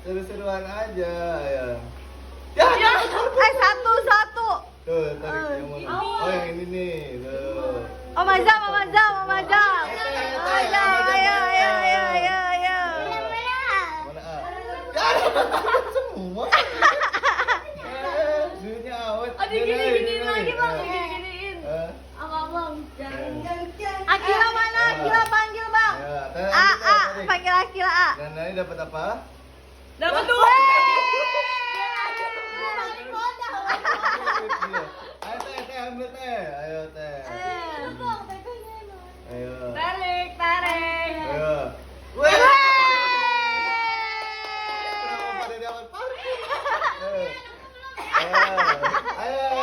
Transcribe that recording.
Seru-seruan aja ya. Satu. Tuh, tarik yang mana? Oh, yang ini nih. Tuh. Om Azam. Ayo. Mana A? Ya, semua. Duitnya awet. Gini lagi bang, giniin. Abang, Akila mana? Akila panggil bang. Panggil Akila A. Dan Nani dapat apa? Dapat 2. Ayo teh, ambil teh. Ayo teh. Ayo. Tarik. Ayo. Wih. Kenapa pada dapat parkir? Ayo. Ayo.